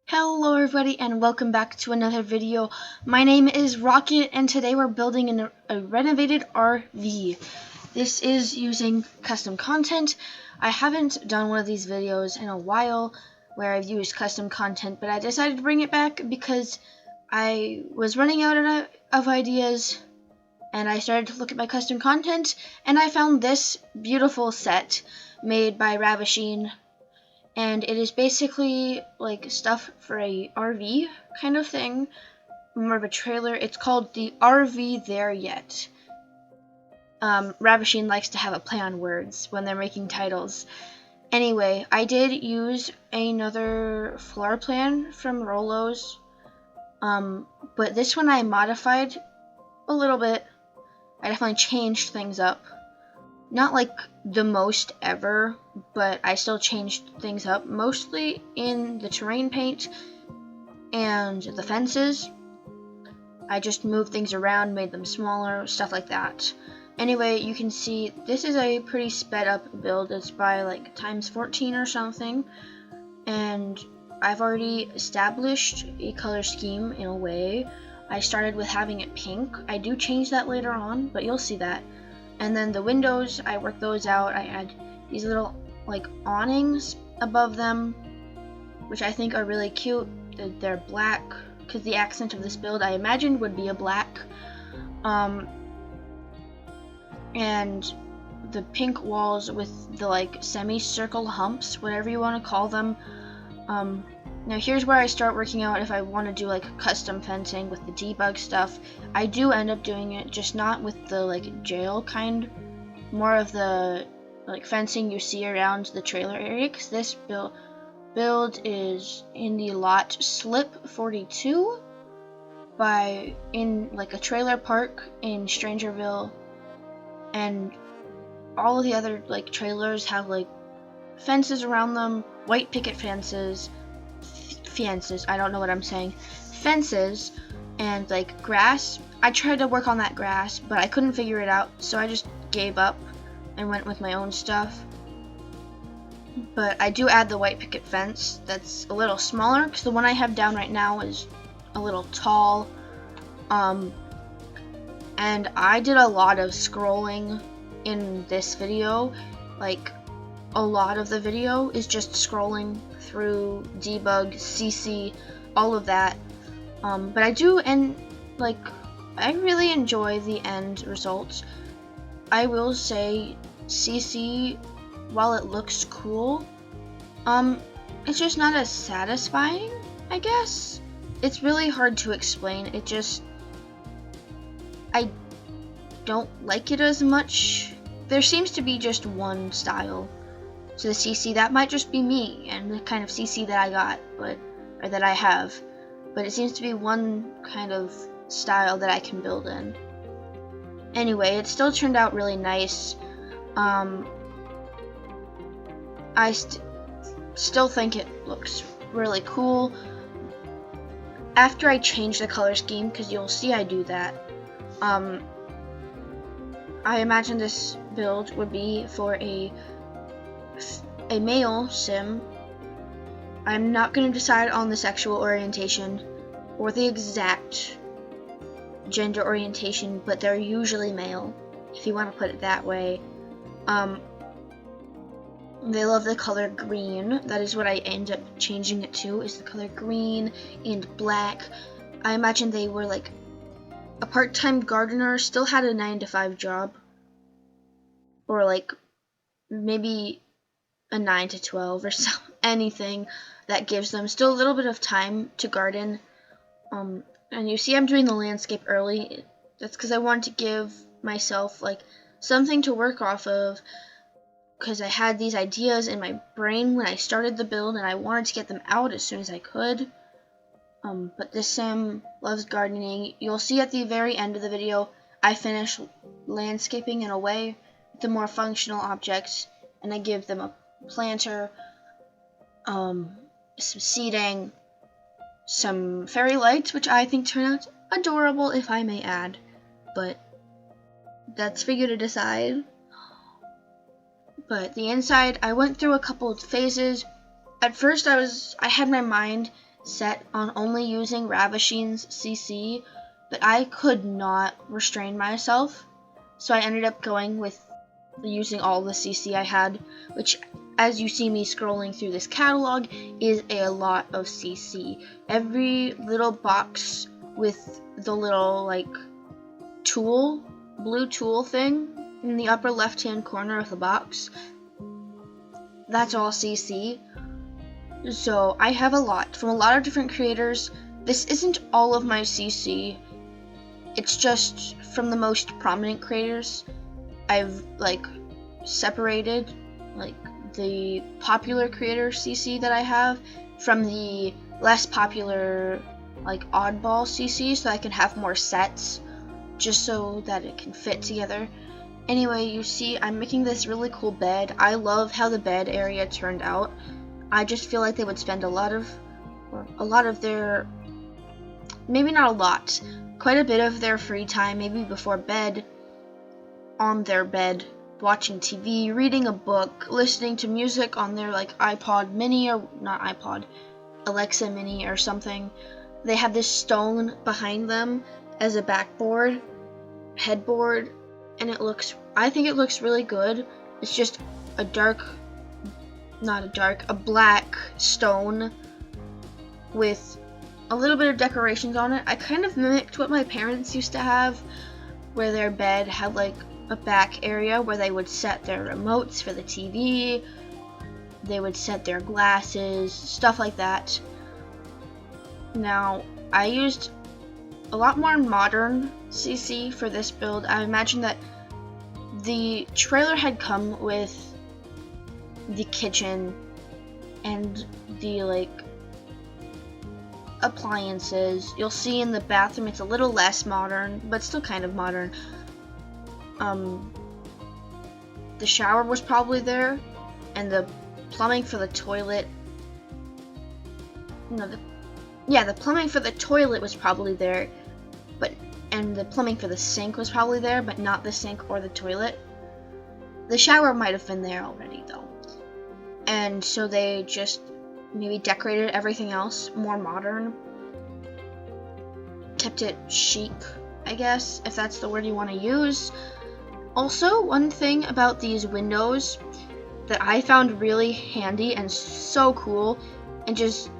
Hello everybody and welcome back to another video. My name is Rocket and today we're building a renovated RV. This is using custom content. I haven't done one of these videos in a while where I've used custom content, but I decided to bring it back because I was running out of ideas and I started to look at my custom content and I found this beautiful set made by Ravishing. And it is basically like stuff for a RV kind of thing, more of a trailer. It's called the RV There Yet. Ravishing likes to have a play on words when they're making titles. Anyway, I did use another floor plan from Rolo's, but this one I modified a little bit. I definitely changed things up. Not like the most ever, but I still changed things up, mostly in the terrain paint and the fences. I just moved things around, made them smaller, stuff like that. Anyway, you can see this is a pretty sped up build. It's by like times 14 or something, and I've already established a color scheme in a way. I started with having it pink. I do change that later on, but you'll see that. And then the windows, I worked those out. I add these little like awnings above them, which I think are really cute. They're black because the accent of this build I imagined would be a black. And the pink walls with the like semicircle humps, whatever you want to call them. Now here's where I start working out if I want to do like custom fencing with the debug stuff. I do end up doing it, just not with the like jail kind, more of the like fencing you see around the trailer area, because this build is in the lot Slip 42 in like a trailer park in Strangerville, and all of the other like trailers have like fences around them, white picket fences, I don't know what I'm saying, fences, and like grass. I tried to work on that grass, but I couldn't figure it out, so I just gave up and went with my own stuff. But I do add the white picket fence that's a little smaller, because the one I have down right now is a little tall. And I did a lot of scrolling in this video. Like, a lot of the video is just scrolling through debug, CC, all of that. But I do, and like, I really enjoy the end results. I will say CC, while it looks cool, it's just not as satisfying, I guess. It's really hard to explain. I don't like it as much. There seems to be just one style to the CC. That might just be me and the kind of CC that I got, or that I have. But it seems to be one kind of style that I can build in. Anyway, it still turned out really nice. I still think it looks really cool. After I change the color scheme, because you'll see I do that, I imagine this build would be for a male sim. I'm not going to decide on the sexual orientation or the exact gender orientation, but they're usually male, if you want to put it that way. They love the color green. That is what I end up changing it to, is the color green and black. I imagine they were like a part-time gardener, still had a 9-to-5 job, or like maybe a 9 to 12 or anything that gives them still a little bit of time to garden. And you see I'm doing the landscape early. That's because I wanted to give myself like something to work off of, because I had these ideas in my brain when I started the build and I wanted to get them out as soon as I could. But this sim loves gardening. You'll see at the very end of the video I finish landscaping in a way with the more functional objects, and I give them a planter, some seating, some fairy lights, which I think turn out adorable, if I may add, but that's for you to decide. But the inside, I went through a couple of phases. At first I had my mind set on only using Ravishing's CC, but I could not restrain myself, so I ended up going with using all the CC I had, which, as you see me scrolling through this catalog, is a lot of CC. Every little box with the little like tool, blue tool thing in the upper left hand corner of the box, that's all CC. So I have a lot from a lot of different creators. This isn't all of my CC, it's just from the most prominent creators. I've like separated like the popular creator CC that I have from the less popular like oddball CC, so I can have more sets just so that it can fit together. Anyway, you see I'm making this really cool bed. I love how the bed area turned out. I just feel like they would spend a lot of their, maybe not a lot, quite a bit of their free time, maybe before bed, on their bed, watching TV, reading a book, listening to music on their like iPod mini, or not iPod, Alexa mini or something. They have this stone behind them as a backboard, headboard, and I think it looks really good. It's just a black stone with a little bit of decorations on it. I kind of mimicked what my parents used to have, where their bed had like a back area where they would set their remotes for the TV, they would set their glasses, stuff like that. Now, I used a lot more modern CC for this build. I imagine that the trailer had come with the kitchen and the like appliances. You'll see in the bathroom it's a little less modern, but still kind of modern. The shower was probably there, and the plumbing for the toilet. The plumbing for the toilet was probably there, and the plumbing for the sink was probably there, but not the sink or the toilet. The shower might have been there already though. And so they just maybe decorated everything else more modern. Kept it chic, I guess, if that's the word you want to use. Also, one thing about these windows that I found really handy and so cool, and just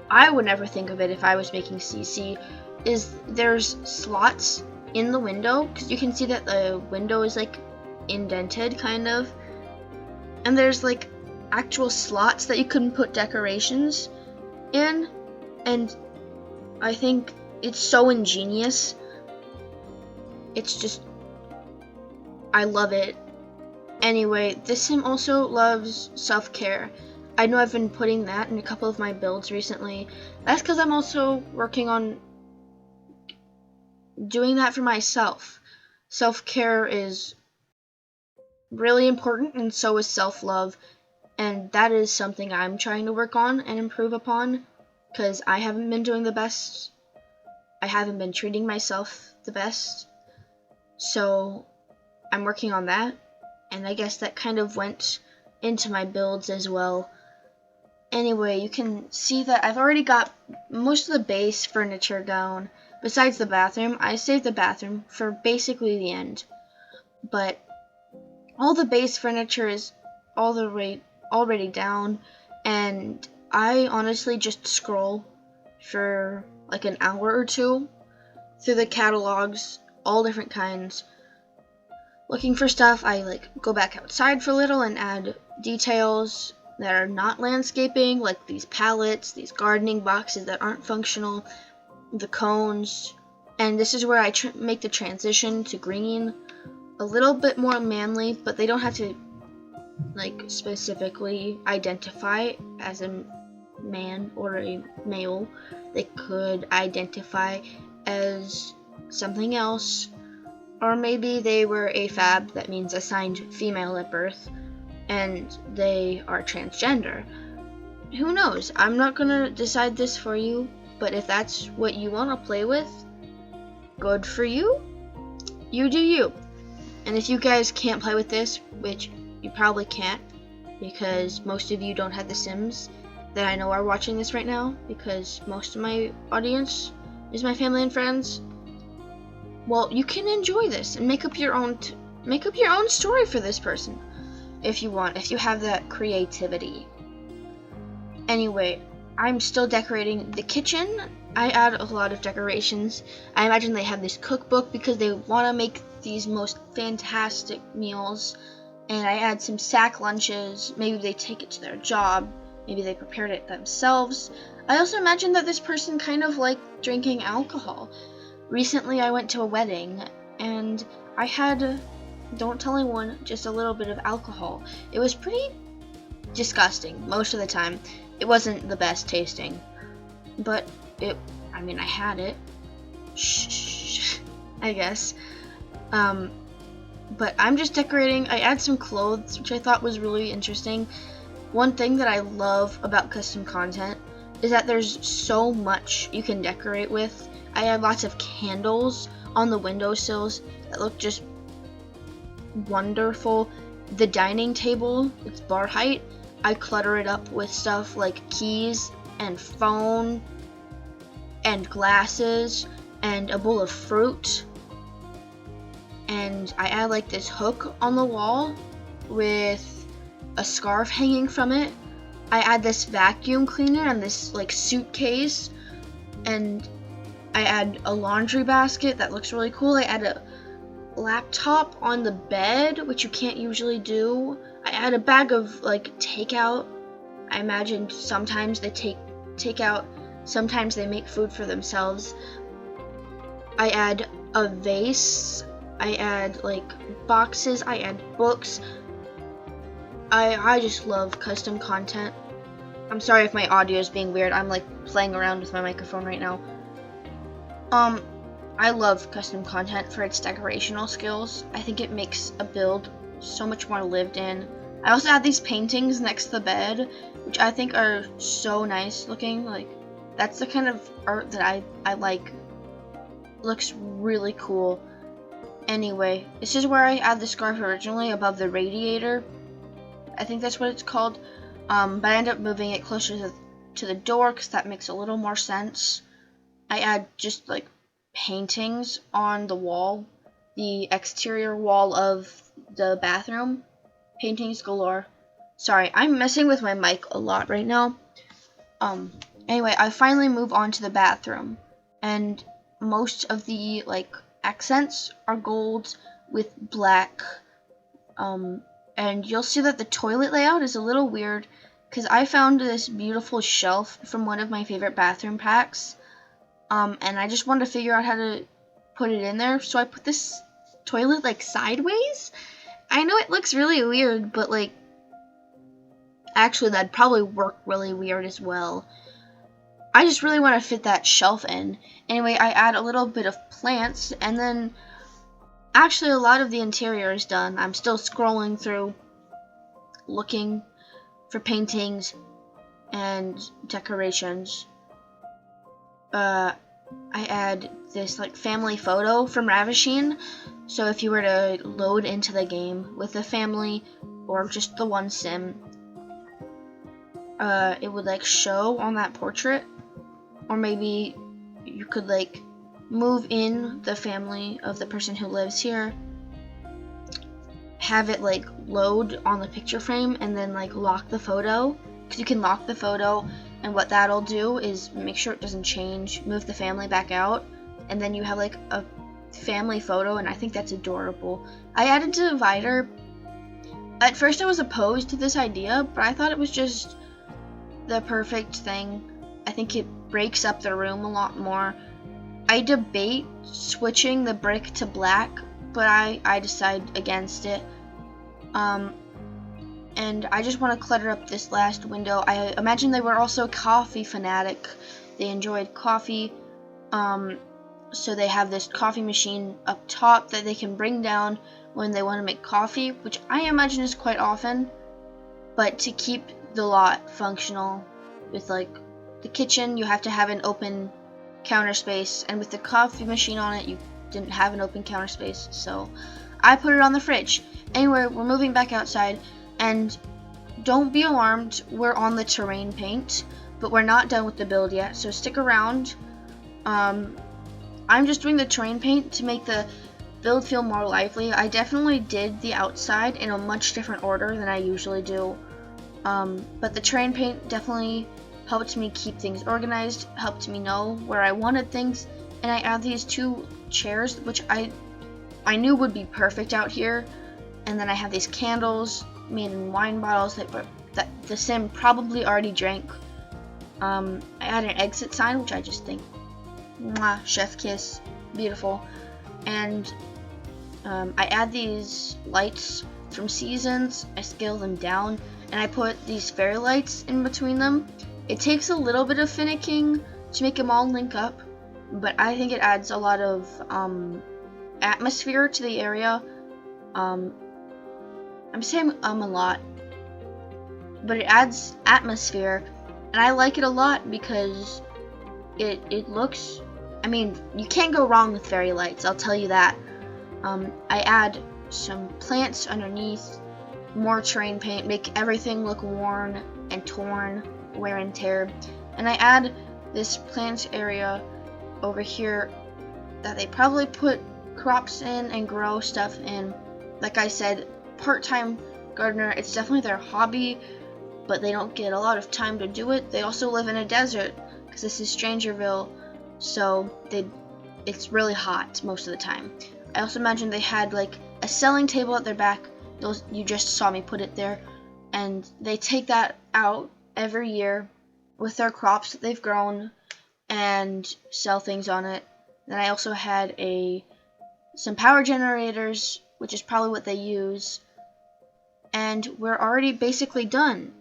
I would never think of it if I was making CC, is there's slots in the window, because you can see that the window is like indented kind of, and there's like actual slots that you can put decorations in, and I think it's so ingenious. It's just, I love it. Anyway, this sim also loves self-care. I know I've been putting that in a couple of my builds recently. That's because I'm also working on doing that for myself. Self-care is really important, and so is self-love, and that is something I'm trying to work on and improve upon, because I haven't been doing the best. I haven't been treating myself the best, so I'm working on that, and I guess that kind of went into my builds as well. Anyway, you can see that I've already got most of the base furniture down. Besides the bathroom, I saved the bathroom for basically the end. But all the base furniture is all the way already down, and I honestly just scroll for like an hour or two through the catalogs, all different kinds, looking for stuff. I like go back outside for a little and add details that are not landscaping, like these pallets, these gardening boxes that aren't functional, the cones, and this is where I make the transition to green, a little bit more manly, but they don't have to like specifically identify as a man or a male. They could identify as something else, or maybe they were a fab, that means assigned female at birth, and they are transgender. Who knows? I'm not gonna decide this for you, but if that's what you want to play with, good for you. You do you. And if you guys can't play with this, which you probably can't, because most of you don't have The Sims, that I know are watching this right now, because most of my audience is my family and friends, well, you can enjoy this and make up your own story for this person if you want, if you have that creativity. Anyway, I'm still decorating the kitchen. I add a lot of decorations. I imagine they have this cookbook because they want to make these most fantastic meals. And I add some sack lunches. Maybe they take it to their job. Maybe they prepared it themselves. I also imagine that this person kind of liked drinking alcohol. Recently I went to a wedding and I had, don't tell anyone, just a little bit of alcohol. It was pretty disgusting most of the time. It wasn't the best tasting, but I had it. Shh, I guess. But I'm just decorating. I add some clothes, which I thought was really interesting. One thing that I love about custom content is that there's so much you can decorate with. I add lots of candles on the windowsills that look just wonderful. The dining table, it's bar height. I clutter it up with stuff like keys and phone and glasses and a bowl of fruit. And I add like this hook on the wall with a scarf hanging from it. I add this vacuum cleaner and this like suitcase, and I add a laundry basket that looks really cool. I add a laptop on the bed, which you can't usually do. I add a bag of like takeout. I imagine sometimes they take out, sometimes they make food for themselves. I add a vase. I add like boxes. I add books. I just love custom content. I'm sorry if my audio is being weird. I'm like playing around with my microphone right now. I love custom content for its decorational skills. I think it makes a build so much more lived in. I also have these paintings next to the bed, which I think are so nice looking. Like, that's the kind of art that I like. It looks really cool. Anyway, this is where I add the scarf originally, above the radiator. I think that's what it's called. But I end up moving it closer to the door because that makes a little more sense. I add just like paintings on the wall, the exterior wall of the bathroom. Paintings galore. Sorry, I'm messing with my mic a lot right now. Anyway, I finally move on to the bathroom, and most of the like accents are gold with black. And you'll see that the toilet layout is a little weird because I found this beautiful shelf from one of my favorite bathroom packs. And I just wanted to figure out how to put it in there, so I put this toilet like sideways. I know it looks really weird, but like actually that'd probably work really weird as well. I just really want to fit that shelf in. Anyway, I add a little bit of plants, and then actually a lot of the interior is done. I'm still scrolling through looking for paintings and decorations. I add this like family photo from Ravishing, so if you were to load into the game with a family or just the one sim, it would like show on that portrait. Or maybe you could like move in the family of the person who lives here, have it like load on the picture frame, and then like lock the photo, because you can lock the photo, and what that'll do is make sure it doesn't change, move the family back out, and then you have like a family photo, and I think that's adorable. I added a divider. At first I was opposed to this idea, but I thought it was just the perfect thing. I think it breaks up the room a lot more. I debate switching the brick to black, but I decide against it. And I just want to clutter up this last window. I imagine they were also coffee fanatic. They enjoyed coffee. So they have this coffee machine up top that they can bring down when they want to make coffee, which I imagine is quite often. But to keep the lot functional with like the kitchen, you have to have an open counter space, and with the coffee machine on it, you didn't have an open counter space, so I put it on the fridge. Anyway, we're moving back outside, and don't be alarmed, we're on the terrain paint, but we're not done with the build yet, so stick around. I'm just doing the terrain paint to make the build feel more lively. I definitely did the outside in a much different order than I usually do, but the terrain paint definitely helped me keep things organized, helped me know where I wanted things, and I add these 2 chairs, which I knew would be perfect out here, and then I have these candles made in wine bottles that the sim probably already drank. I add an exit sign, which I just think, mwah, chef kiss, beautiful. And I add these lights from Seasons, I scale them down, and I put these fairy lights in between them. It takes a little bit of finicking to make them all link up, but I think it adds a lot of atmosphere to the area. I'm saying a lot, but it adds atmosphere, and I like it a lot because it looks, I mean, you can't go wrong with fairy lights, I'll tell you that. I add some plants underneath, more terrain paint, make everything look worn and torn, wear and tear, and I add this plant area over here that they probably put crops in and grow stuff in. Like I said, part-time gardener, it's definitely their hobby, but they don't get a lot of time to do it. They also live in a desert because this is Strangerville, so it's really hot most of the time. I also imagine they had like a selling table at their back. You just saw me put it there, and they take that out every year with their crops that they've grown and sell things on it. Then I also had some power generators, which is probably what they use, and we're already basically done.